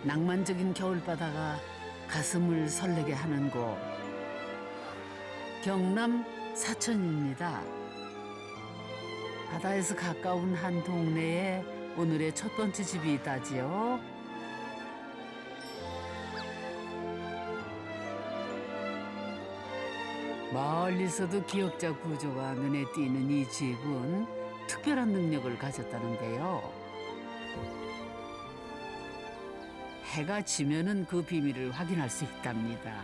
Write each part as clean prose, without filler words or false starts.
낭만적인 겨울바다가 가슴을 설레게 하는 곳. 경남 사천입니다. 바다에서 가까운 한 동네에 오늘의 첫 번째 집이 있다지요. 멀리서도 기역자 구조가 눈에 띄는 이 집은 특별한 능력을 가졌다는데요. 해가 지면은 그 비밀을 확인할 수 있답니다.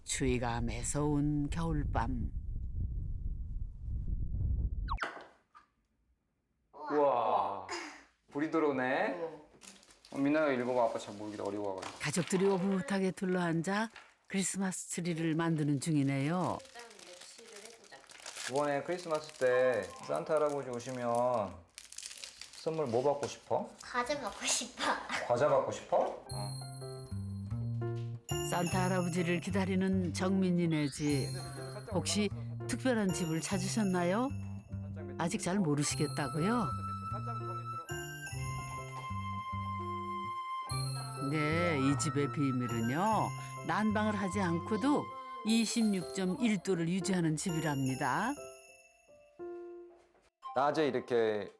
추위가 매서운 겨울밤. 우와, 불이 들어오네. 민아가 읽어봐. 아빠 잘 모르겠다. 어려워가지고. 가족들이 오붓하게 둘러앉아 크리스마스 트리를 만드는 중이네요. 이번에 크리스마스 때 산타 할아버지 오시면 선물 뭐 받고 싶어? 과자 먹고 싶어. 과자 받고 싶어? 산타 할아버지를 기다리는 정민이네 집. 혹시 특별한 집을 찾으셨나요? 아직 잘 모르시겠다고요? 네, 이 집의 비밀은요. 난방을 하지 않고도 26.1도를 유지하는 집이랍니다. 낮에 이렇게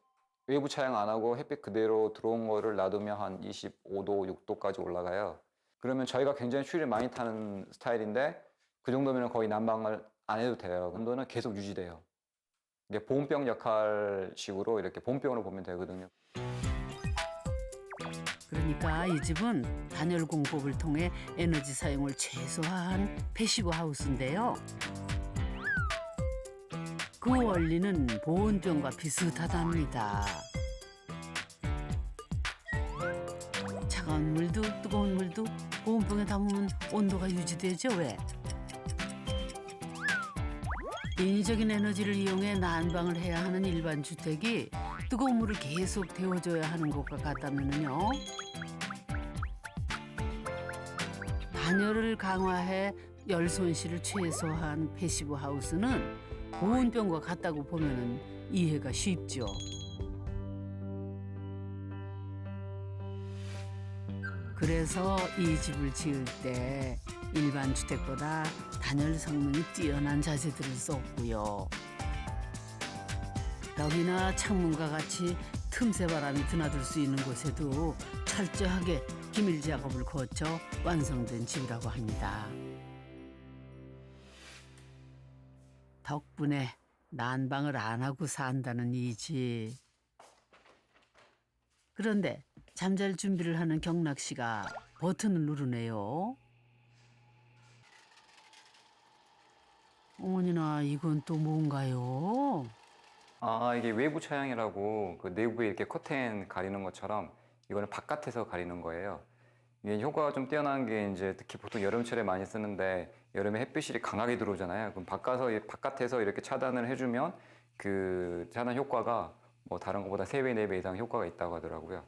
외부 차양 안 하고 햇빛 그대로 들어온 거를 놔두면 한 25도, 6도까지 올라가요. 그러면 저희가 굉장히 추위를 많이 타는 스타일인데 그 정도면 거의 난방을 안 해도 돼요. 온도는 계속 유지돼요. 이게 보온병 역할식으로 이렇게 보온병으로 보면 되거든요. 그러니까 이 집은 단열 공법을 통해 에너지 사용을 최소화한 패시브 하우스인데요. 그 원리는 보온병과 비슷하답니다. 차가운 물도 뜨거운 물도 보온병에 담으면 온도가 유지되죠, 왜? 인위적인 에너지를 이용해 난방을 해야 하는 일반 주택이 뜨거운 물을 계속 데워줘야 하는 것과 같다면요. 단열을 강화해 열 손실을 최소화한 패시브 하우스는 보온병과 같다고 보면 이해가 쉽죠. 그래서 이 집을 지을 때 일반 주택보다 단열 성능이 뛰어난 자재들을 썼고요. 벽이나 창문과 같이 틈새 바람이 드나들 수 있는 곳에도 철저하게 기밀 작업을 거쳐 완성된 집이라고 합니다. 덕분에 난방을 안 하고 산다는 이 집. 그런데 잠잘 준비를 하는 경락 씨가 버튼을 누르네요. 어머니나 이건 또 뭔가요? 이게 외부 차양이라고 그 내부에 이렇게 커튼 가리는 것처럼 이거는 바깥에서 가리는 거예요. 이게 효과가 좀 뛰어난 게 이제 특히 보통 여름철에 많이 쓰는데 여름에 햇빛이 강하게 들어오잖아요. 그럼 바깥에서 이렇게 차단을 해주면 그 차단 효과가 뭐 다른 것보다 3배, 4배 이상 효과가 있다고 하더라고요.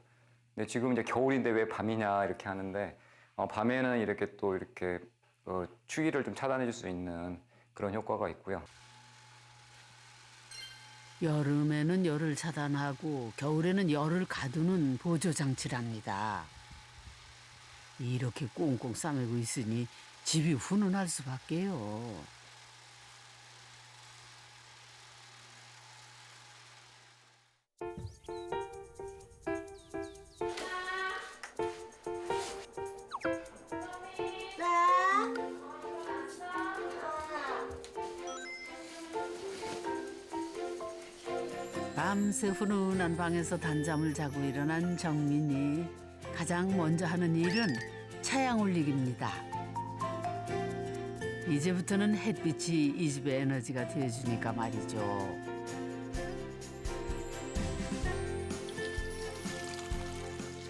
근데 지금 이제 겨울인데 왜 밤이냐 이렇게 하는데 밤에는 이렇게 또 이렇게 추위를 좀 차단해 줄 수 있는 그런 효과가 있고요. 여름에는 열을 차단하고 겨울에는 열을 가두는 보조 장치랍니다. 이렇게 꽁꽁 싸매고 있으니 집이 훈훈할 수밖에요. 밤새 훈훈한 방에서 단잠을 자고 일어난 정민이 가장 먼저 하는 일은 차양 올리기입니다. 이제부터는 햇빛이 이 집의 에너지가 되어주니까 말이죠.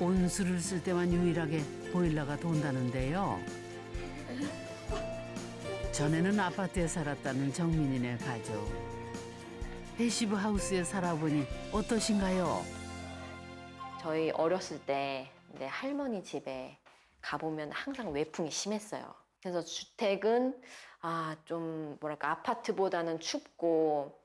온수를 쓸 때만 유일하게 보일러가 돈다는데요. 전에는 아파트에 살았다는 정민이네 가족. 패시브 하우스에 살아보니 어떠신가요? 저희 어렸을 때 이제 할머니 집에 가보면 항상 외풍이 심했어요. 그래서 주택은 좀 뭐랄까 아파트보다는 춥고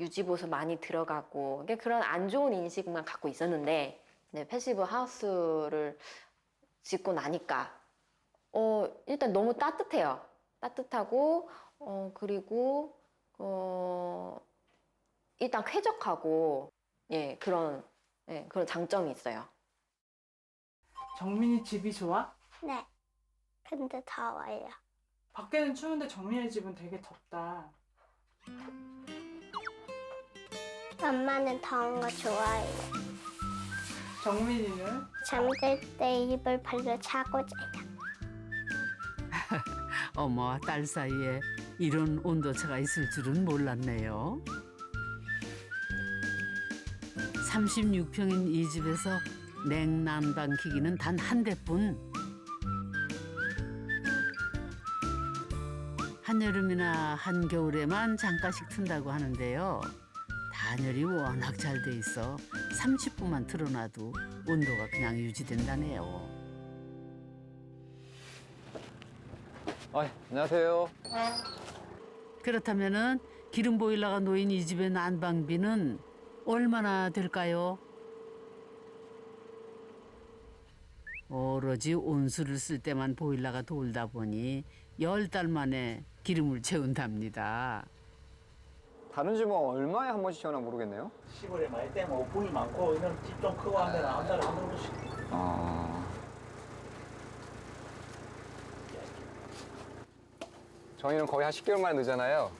유지보수 많이 들어가고 그런 안 좋은 인식만 갖고 있었는데 네, 패시브 하우스를 짓고 나니까 일단 너무 따뜻해요. 따뜻하고 그리고 일단 쾌적하고 예, 그런 장점이 있어요. 정민이 집이 좋아? 네. 근데 더워요. 밖에는 추운데 정민이 집은 되게 덥다. 엄마는 더운 거 좋아해요. 정민이는? 잠들 때 이불 발로 자고 자요. 어머와 딸 사이에 이런 온도차가 있을 줄은 몰랐네요. 36평인 이 집에서 냉난방 기기는 단 한 대뿐. 한여름이나 한겨울에만 잠깐씩 튼다고 하는데요. 단열이 워낙 잘 돼 있어 30분만 틀어놔도 온도가 그냥 유지된다네요. 안녕하세요. 그렇다면은 기름 보일러가 놓인 이 집의 난방비는 얼마나 될까요? 오로지 온수를 쓸 때만 보일러가 돌다 보니 10달 만에 기름을 채운답니다. 다른 집은 얼마에 한 번씩 시원나 모르겠네요. 시골에 많이 때문에 오풍이 많고 이런 집 좀 크고 한 데는 한 달에 한 번씩. 저희는 거의 한 10개월 만에 넣잖아요.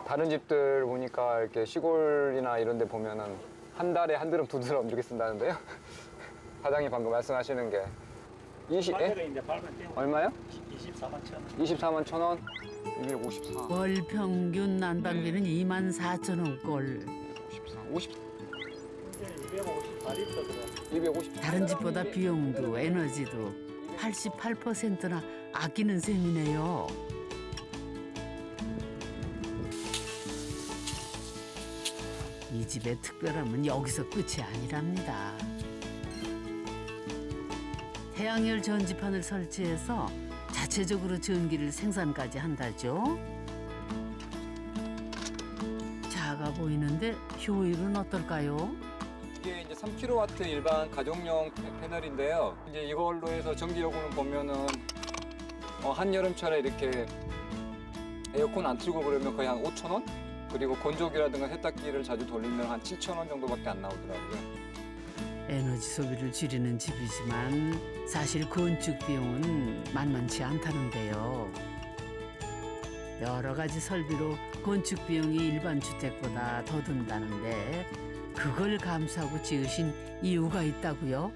다른 집들 보니까 이렇게 시골이나 이런 데 보면은 한 달에 한 드럼, 두 드럼 이렇게 쓴다는데요. 사장님 방금 말씀하시는 게 20, 마트가 이제 발면 때문에 얼마요? 24만 천 원. 24만 1,000원? 254. 월 평균 난방비는 24,000원 꼴. 50, 이제는 250 들어. 250. 다른 집보다 비용도 에너지도 88%나 아끼는 셈이네요. 이 집의 특별함은 여기서 끝이 아니랍니다. 태양열 전지판을 설치해서 자체적으로 전기를 생산까지 한다죠. 작아 보이는데 효율은 어떨까요? 이게 이제 3kW 일반 가정용 패널인데요. 이제 이걸로 해서 전기 요금을 보면은 한여름철에 이렇게 에어컨 안 틀고 그러면 거의 한 5,000원? 그리고 건조기라든가 세탁기를 자주 돌리면 한 7,000원 정도밖에 안 나오더라고요. 에너지 소비를 줄이는 집이지만 사실 건축 비용은 만만치 않다는데요. 여러 가지 설비로 건축 비용이 일반 주택보다 더 든다는데 그걸 감수하고 지으신 이유가 있다고요?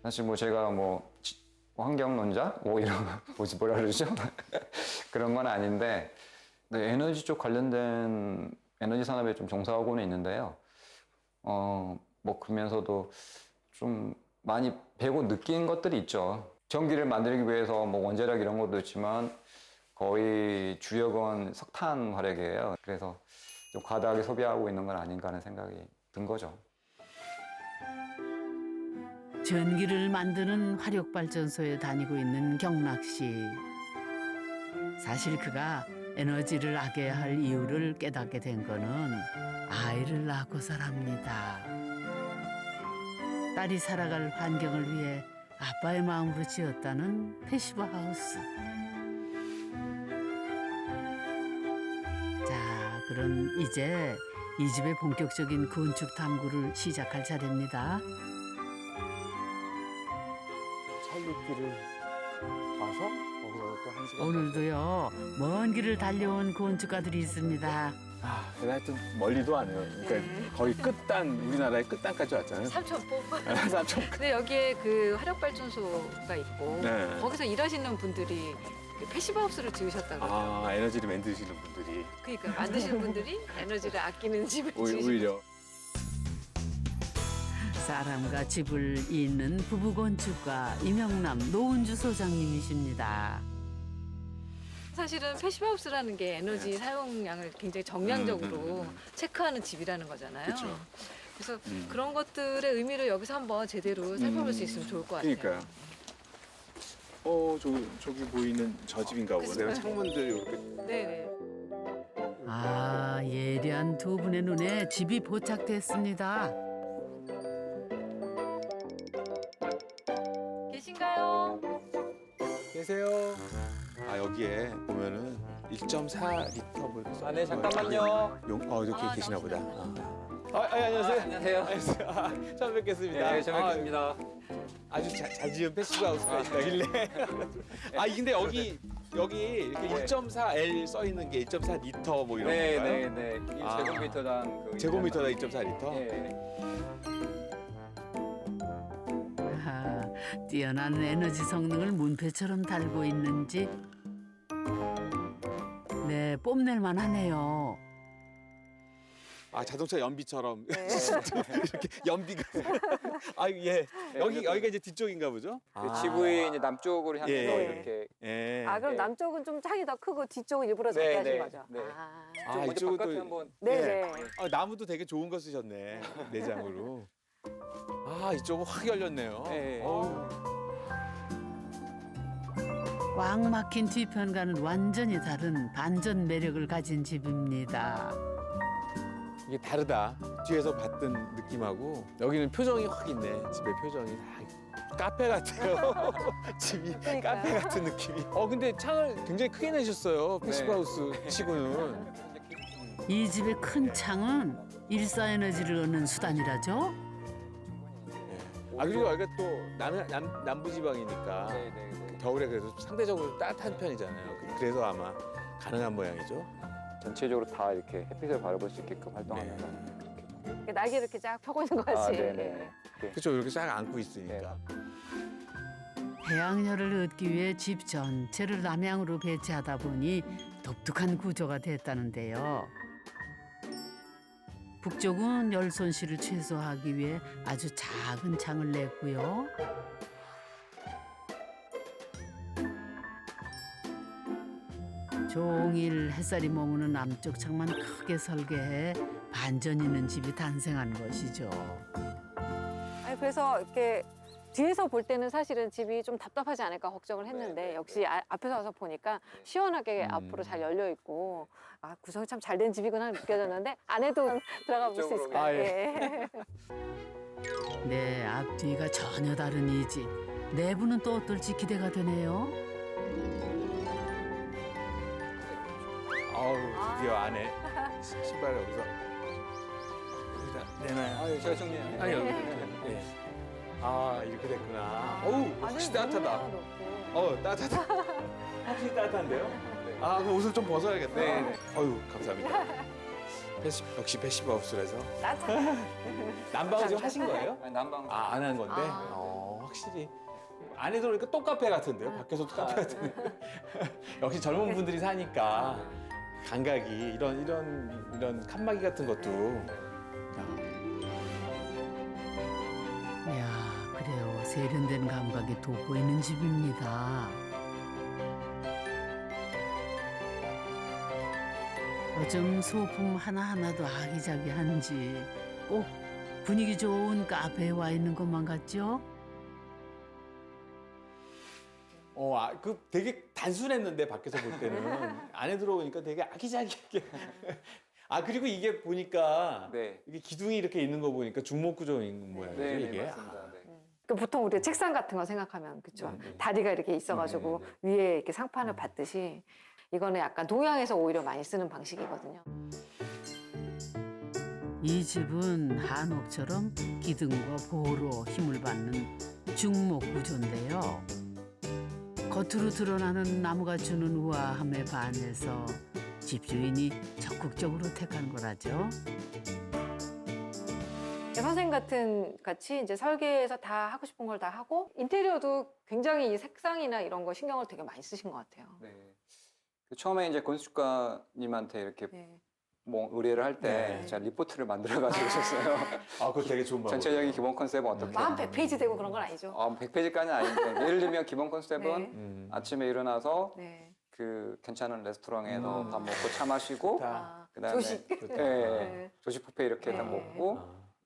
사실 제가 환경론자 이런 뭐라 그러죠? 그런 건 아닌데 에너지 쪽 관련된 에너지 산업에 좀 종사하고는 있는데요. 그러면서도 좀 많이 배고 느낀 것들이 있죠. 전기를 만들기 위해서 원자력 이런 것도 있지만 거의 주력은 석탄 화력이에요. 그래서 좀 과다하게 소비하고 있는 건 아닌가 하는 생각이 든 거죠. 전기를 만드는 화력발전소에 다니고 있는 경락 씨. 사실 그가 에너지를 아껴야 할 이유를 깨닫게 된 거는 아이를 낳고서랍니다. 딸이 살아갈 환경을 위해 아빠의 마음으로 지었다는 패시브 하우스. 자, 그럼 이제 이 집의 본격적인 건축 탐구를 시작할 차례입니다. 살림길을 와서 거기서 또 1시간. 오늘도요, 먼 길을 달려온 건축가들이 있습니다. 하여튼 멀리도 안 해요. 그러니까 거의 끝단, 우리나라의 끝단까지 왔잖아요. 삼천포. 삼천. 근데 여기에 그 화력발전소가 있고 네. 거기서 일하시는 분들이 그 패시브하우스를 지으셨다고. 에너지를 만드시는 분들이 그러니까 만드시는 분들이 에너지를 아끼는 집을 지으신 오히려. 사람과 집을 잇는 부부 건축가 이명남 노은주 소장님이십니다. 사실은 패시브하우스라는 게 에너지 사용량을 굉장히 정량적으로 체크하는 집이라는 거잖아요. 그렇죠. 그래서 그런 것들의 의미를 여기서 한번 제대로 살펴볼 수 있으면 좋을 것 같아요. 그러니까요. 저기 보이는 저 집인가 보네. 그쵸. 창문들 이렇게. 네네. 아, 예리한 두 분의 눈에 집이 포착됐습니다. 계세요. 아 여기에 보면은 1.4리터 뭐 이렇게 아, 네, 잠깐만요. 이렇게 아, 계시나 보다. 나오시네요. 안녕하세요. 안녕하세요. 안녕하세요. 처음 뵙겠습니다. 네, 처음 뵙겠습니다. 아주 잘 지은 패시브 하우스가 있다길래. 근데 여기 이렇게 1.4L 써 있는 게 1.4리터 뭐 이런 네, 건가요? 네, 네. 아. 1제곱미터당 그 제곱미터당 2.4리터? 예. 아, 뛰어난 에너지 성능을 문패처럼 달고 있는지 네, 뽐낼만 하네요. 자동차 연비처럼 네. 이렇게 연비가. 예. 여기가 이제 뒤쪽인가 보죠? 그 지구의 이제 남쪽으로 향해서 예. 이렇게. 예. 아 그럼 네. 남쪽은 좀 창이 더 크고 뒤쪽은 일부러 작게 네, 하신 네, 거죠? 네. 아, 먼저 이쪽은 바깥에 또 한번. 네네. 나무도 되게 좋은 거 쓰셨네. 내장으로. 이쪽은 확 열렸네요. 네. 어우. 꽉 막힌 뒤편과는 완전히 다른 반전 매력을 가진 집입니다. 이게 다르다. 뒤에서 봤던 느낌하고 여기는 표정이 확 있네. 집의 표정이 다 카페 같아요. 집이 그러니까요. 카페 같은 느낌이. 근데 창을 굉장히 크게 내셨어요. 패시브 네. 하우스 치고는. 이 집의 큰 창은 일사에너지를 얻는 수단이라죠. 그리고 여기가 또 남부 지방이니까 네, 네, 네. 겨울에 그래도 상대적으로 따뜻한 편이잖아요. 그래서 아마 가능한 모양이죠. 전체적으로 다 이렇게 햇빛을 바라볼 수 있게끔 활동하는 네. 거. 이렇게 날개를 이렇게 쫙 펴고 있는 거지. 네네. 그렇죠. 이렇게 싹 안고 있으니까. 해양열을 얻기 위해 집 전체를 남향으로 배치하다 보니 독특한 구조가 됐다는데요. 북쪽은 열 손실을 최소화하기 위해 아주 작은 창을 냈고요. 종일 햇살이 머무는 남쪽 창만 크게 설계해 반전 있는 집이 탄생한 것이죠. 아니 그래서 이렇게 뒤에서 볼 때는 사실은 집이 좀 답답하지 않을까 걱정을 했는데 역시 앞에서 와서 보니까 시원하게 앞으로 잘 열려 있고 구성이 참 잘 된 집이구나 느껴졌는데 안에도 들어가 볼 수 있을까요? 아, 예. 네, 앞뒤가 전혀 다른 이 집. 내부는 또 어떨지 기대가 되네요. 드디어 안에 신발 여기서 내놔요. 제가 정리해요. 아니 여기 이렇게. 이렇게 됐구나. 확실히 따뜻하다. 높고. 따뜻하다. 확실히 따뜻한데요? 그럼 옷을 좀 벗어야겠다. 네. 감사합니다. 역시 패시브 하우스라서. 따뜻하다. 난방을 지금 하신 거예요? 아니, 난방. 안 한 건데? 확실히. 안에 들어오니까 또 카페 같은데요? 밖에서도 카페 같은데. 역시 젊은 분들이 사니까 감각이 이런 칸막이 같은 것도. 이야, 그래요. 세련된 감각이 돋보이는 집입니다. 어쩜 소품 하나하나도 아기자기한지 꼭 분위기 좋은 카페에 와 있는 것만 같죠? 되게 단순했는데 밖에서 볼 때는 안에 들어오니까 되게 아기자기하게. 그리고 이게 보니까 네. 이게 기둥이 이렇게 있는 거 보니까 중목 구조인 모양이죠 네, 이게. 맞습니다. 네. 그 보통 우리 책상 같은 거 생각하면 그쵸? 네, 네. 다리가 이렇게 있어가지고 위에 이렇게 상판을 받듯이 이거는 약간 동양에서 오히려 많이 쓰는 방식이거든요. 이 집은 한옥처럼 기둥과 보호로 힘을 받는 중목 구조인데요. 겉으로 드러나는 나무가 주는 우아함에 반해서 집주인이 적극적으로 택한 거라죠. 선생님 같이 이제 설계해서 다 하고 싶은 걸 다 하고 인테리어도 굉장히 이 색상이나 이런 거 신경을 되게 많이 쓰신 것 같아요. 네. 처음에 이제 건축가님한테 이렇게 네. 뭐 의뢰를 할 때 네. 제가 리포트를 만들어 가지고 있었어요. 그거 되게 좋은 방법. 전체적인 기본 컨셉은 어떻게? 한 100페이지 되고 그런 건 아니죠. 100페이지까지는 아닌데 예를 들면 기본 컨셉은 네. 아침에 일어나서 네. 그 괜찮은 레스토랑에서 밥 먹고 차 마시고 좋다. 그다음에 조식. 예, 네. 조식 뷔페 이렇게 다 네. 먹고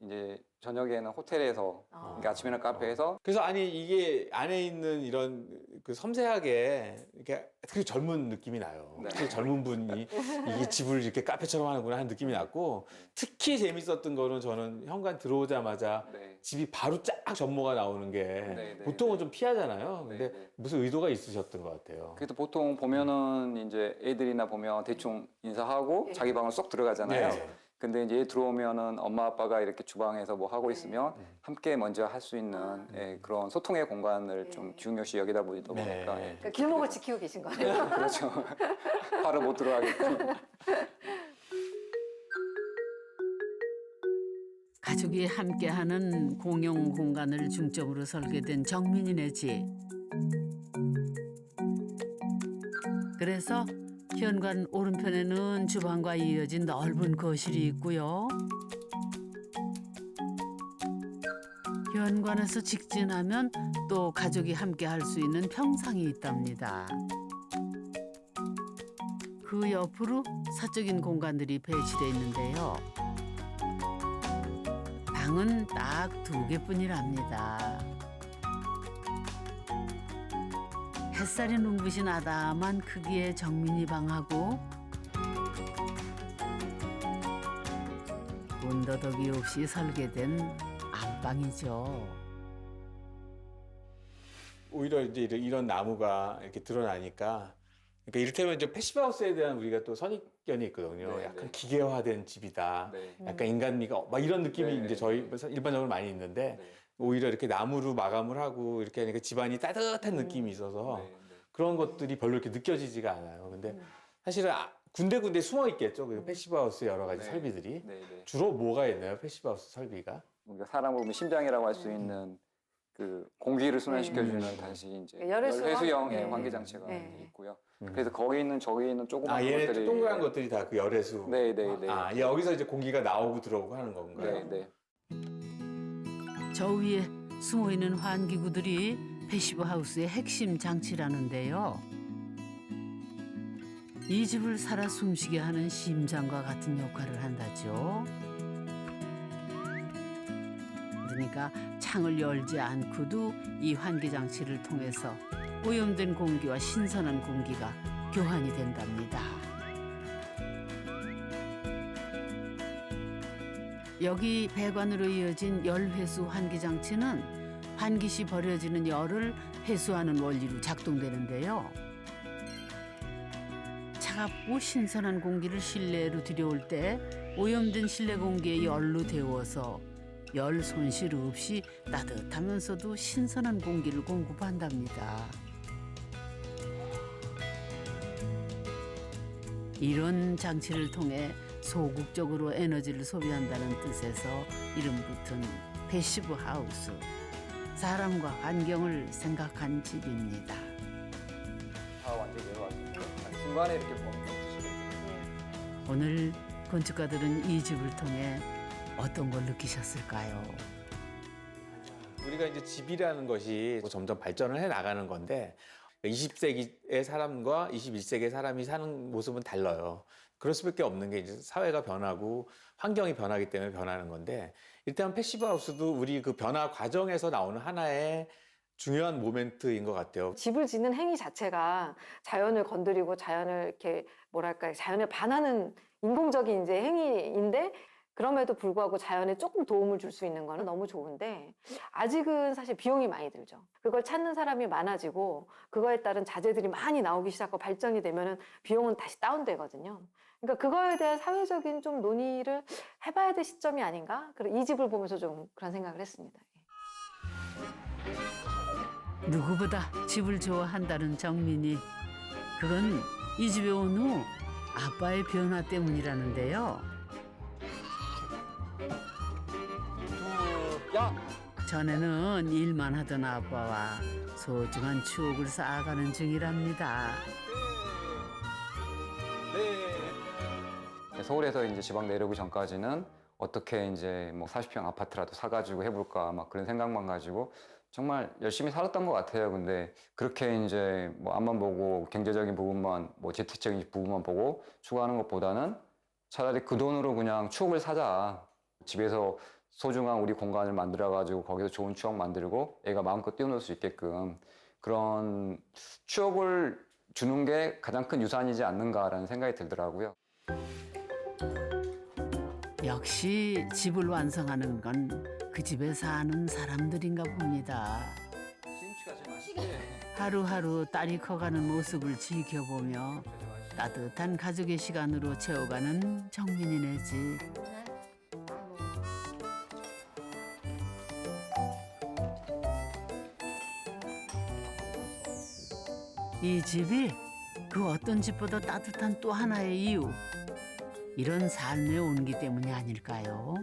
이제 저녁에는 호텔에서, 그러니까 아침에는 카페에서. 그래서 아니 이게 안에 있는 이런 그 섬세하게 이렇게 되게 젊은 느낌이 나요. 네. 되게 젊은 분이 이게 집을 이렇게 카페처럼 하는구나 하는 느낌이 났고, 특히 재밌었던 거는 저는 현관 들어오자마자 네. 집이 바로 쫙 전모가 나오는 게 네, 네, 보통은 네. 좀 피하잖아요. 네, 근데 네. 무슨 의도가 있으셨던 것 같아요. 그래도 보통 보면은 이제 애들이나 보면 대충 인사하고 네. 자기 방으로 쏙 들어가잖아요. 네. 근데 이제 들어오면은 엄마 아빠가 이렇게 주방에서 뭐 하고 있으면 함께 먼저 할 수 있는 예, 그런 소통의 공간을 좀 중요시 여기다 보다 네. 보니까 예. 그러니까 길목을 지키고 계신 거예요. 그렇죠. 바로 못 들어가겠고. 가족이 함께하는 공용 공간을 중점으로 설계된 정민이네 집. 그래서 현관 오른편에는 주방과 이어진 넓은 거실이 있고요. 현관에서 직진하면 또 가족이 함께 할 수 있는 평상이 있답니다. 그 옆으로 사적인 공간들이 배치돼 있는데요. 방은 딱 2개뿐이랍니다. 햇살이 눈부신 아담한 크기의 정민이 방하고 문더덕이 없이 설계된 안방이죠. 오히려 이제 이런 나무가 이렇게 드러나니까, 그러니까 이를테면 이제 패시브하우스에 대한 우리가 또 선입견이 있거든요. 네, 약간 네. 기계화된 집이다. 네. 약간 인간미가 막 이런 느낌이 네, 이제 네, 저희 네. 일반적으로 많이 있는데, 네. 오히려 이렇게 나무로 마감을 하고 이렇게 하니까 집안이 따뜻한 느낌이 있어서 네, 네. 그런 것들이 별로 이렇게 느껴지지가 않아요. 근데 사실은 군데군데 숨어 있겠죠. 그 패시브하우스의 여러 가지 네. 설비들이. 네, 네. 주로 뭐가 있나요? 패시브하우스 설비가? 우리가 사람을 보면 심장이라고 할 수 있는 그 공기를 순환시켜주는 다시 이제 열회수형? 예, 네. 환기 장치가 네. 있고요. 그래서 거기 있는 저기 있는 조그만 아, 얘네 것들이 동그란 것들이 다 그 열애수. 네, 네, 네. 아, 여기서 이제 공기가 나오고 들어오고 하는 건가요? 네, 네. 저 위에 숨어 있는 환기구들이 패시브 하우스의 핵심 장치라는데요. 이 집을 살아 숨쉬게 하는 심장과 같은 역할을 한다죠. 그러니까 창을 열지 않고도 이 환기 장치를 통해서 오염된 공기와 신선한 공기가 교환이 된답니다. 여기 배관으로 이어진 열회수 환기 장치는 환기 시 버려지는 열을 회수하는 원리로 작동되는데요. 차갑고 신선한 공기를 실내로 들여올 때 오염된 실내 공기의 열로 데워서 열 손실 없이 따뜻하면서도 신선한 공기를 공급한답니다. 이런 장치를 통해 소극적으로 에너지를 소비한다는 뜻에서 이름 붙은 패시브 하우스. 사람과 환경을 생각한 집입니다. 다 완전히 내려왔습니다. 중간에 이렇게 보면 오늘 건축가들은 이 집을 통해 어떤 걸 느끼셨을까요? 우리가 이제 집이라는 것이 점점 발전을 해 나가는 건데 20세기의 사람과 21세기의 사람이 사는 모습은 달라요. 그럴 수밖에 없는 게 이제 사회가 변하고 환경이 변하기 때문에 변하는 건데, 일단 패시브 하우스도 우리 그 변화 과정에서 나오는 하나의 중요한 모멘트인 것 같아요. 집을 짓는 행위 자체가 자연을 건드리고 자연을 이렇게 뭐랄까 자연을 반하는 인공적인 이제 행위인데, 그럼에도 불구하고 자연에 조금 도움을 줄 수 있는 거는 너무 좋은데 아직은 사실 비용이 많이 들죠. 그걸 찾는 사람이 많아지고 그거에 따른 자재들이 많이 나오기 시작하고 발전이 되면은 비용은 다시 다운되거든요. 그러니까 그거에 대한 사회적인 좀 논의를 해봐야 될 시점이 아닌가? 이 집을 보면서 좀 그런 생각을 했습니다. 누구보다 집을 좋아한다는 정민이. 그건 이 집에 온 후 아빠의 변화 때문이라는데요. 전에는 일만 하던 아빠와 소중한 추억을 쌓아가는 중이랍니다. 서울에서 이제 지방 내려오기 전까지는 어떻게 이제 뭐 40평 아파트라도 사가지고 해볼까 막 그런 생각만 가지고 정말 열심히 살았던 것 같아요. 근데 그렇게 이제 뭐 앞만 보고 경제적인 부분만 뭐 재택적인 부분만 보고 추구하는 것보다는 차라리 그 돈으로 그냥 추억을 사자. 집에서 소중한 우리 공간을 만들어가지고 거기서 좋은 추억 만들고 애가 마음껏 뛰어놀 수 있게끔 그런 추억을 주는 게 가장 큰 유산이지 않는가라는 생각이 들더라고요. 역시 집을 완성하는 건 그 집에 사는 사람들인가 봅니다. 시금치가 제일 맛있대. 하루하루 딸이 커가는 모습을 지켜보며 따뜻한 가족의 시간으로 채워가는 정민이네 집. 이 집이 그 어떤 집보다 따뜻한 또 하나의 이유. 이런 삶의 온기 때문이 아닐까요?